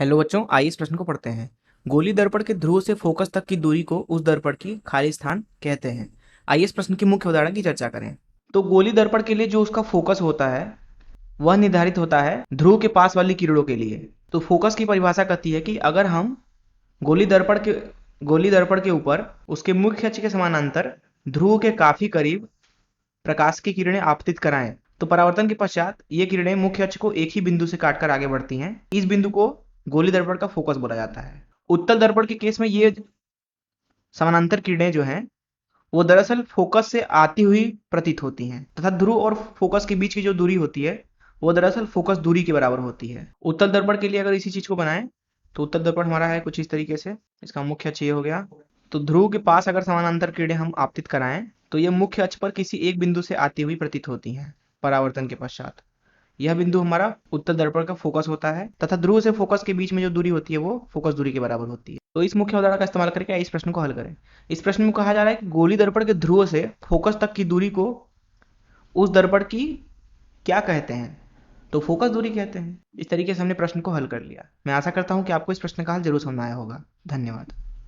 Hello बच्चों, आइए इस प्रश्न को पढ़ते हैं। गोली दर्पण के ध्रुव से फोकस तक की दूरी को उस दर्पण की खाली स्थान कहते हैं। आइए इस प्रश्न की मुख्य उदाहरण की चर्चा करें। तो गोली दर्पण के लिए जो उसका फोकस होता है वह निर्धारित होता है ध्रुव के पास वाली किरणों के लिए। तो फोकस की परिभाषा कहती है कि अगर हम गोली दर्पण के गोली दर्पण के ऊपर उसके मुख्य अक्ष के समानांतर ध्रुव के काफी करीब प्रकाश की किरणें आपतित कराएं तो परावर्तन के पश्चात ये किरणें मुख्य अक्ष को एक ही बिंदु से काटकर आगे बढ़ती हैं। इस बिंदु को गोली दर्पण का फोकस बोला जाता है। उत्तल दर्पण के केस में ये समानांतर किरणें जो हैं वो दरअसल फोकस से आती हुई प्रतीत होती हैं तथा ध्रुव और फोकस के बीच की जो दूरी होती है वो दरअसल फोकस दूरी के बराबर होती है। उत्तल दर्पण के लिए अगर इसी चीज को बनाएं तो उत्तल दर्पण हमारा है कुछ इस तरीके से। इसका मुख्य अक्ष ये हो गया। तो ध्रुव के पास अगर समानांतर किरणें हम आपतित कराएं तो ये मुख्य अक्ष पर किसी एक बिंदु से आती हुई प्रतीत होती हैं परावर्तन के पश्चात। यह बिंदु हमारा उत्तल दर्पण का फोकस होता है तथा ध्रुव से फोकस के बीच में जो दूरी होती है वो फोकस दूरी के बराबर होती है। तो इस मुख्य उदाहरण का इस्तेमाल करके इस प्रश्न को हल करें। इस प्रश्न में कहा जा रहा है कि गोली दर्पण के ध्रुव से फोकस तक की दूरी को उस दर्पण की क्या कहते हैं। तो फोकस दूरी कहते हैं। इस तरीके से हमने प्रश्न को हल कर लिया। मैं आशा करता हूं कि आपको इस प्रश्न का हल जरूर समझ में आया होगा। धन्यवाद।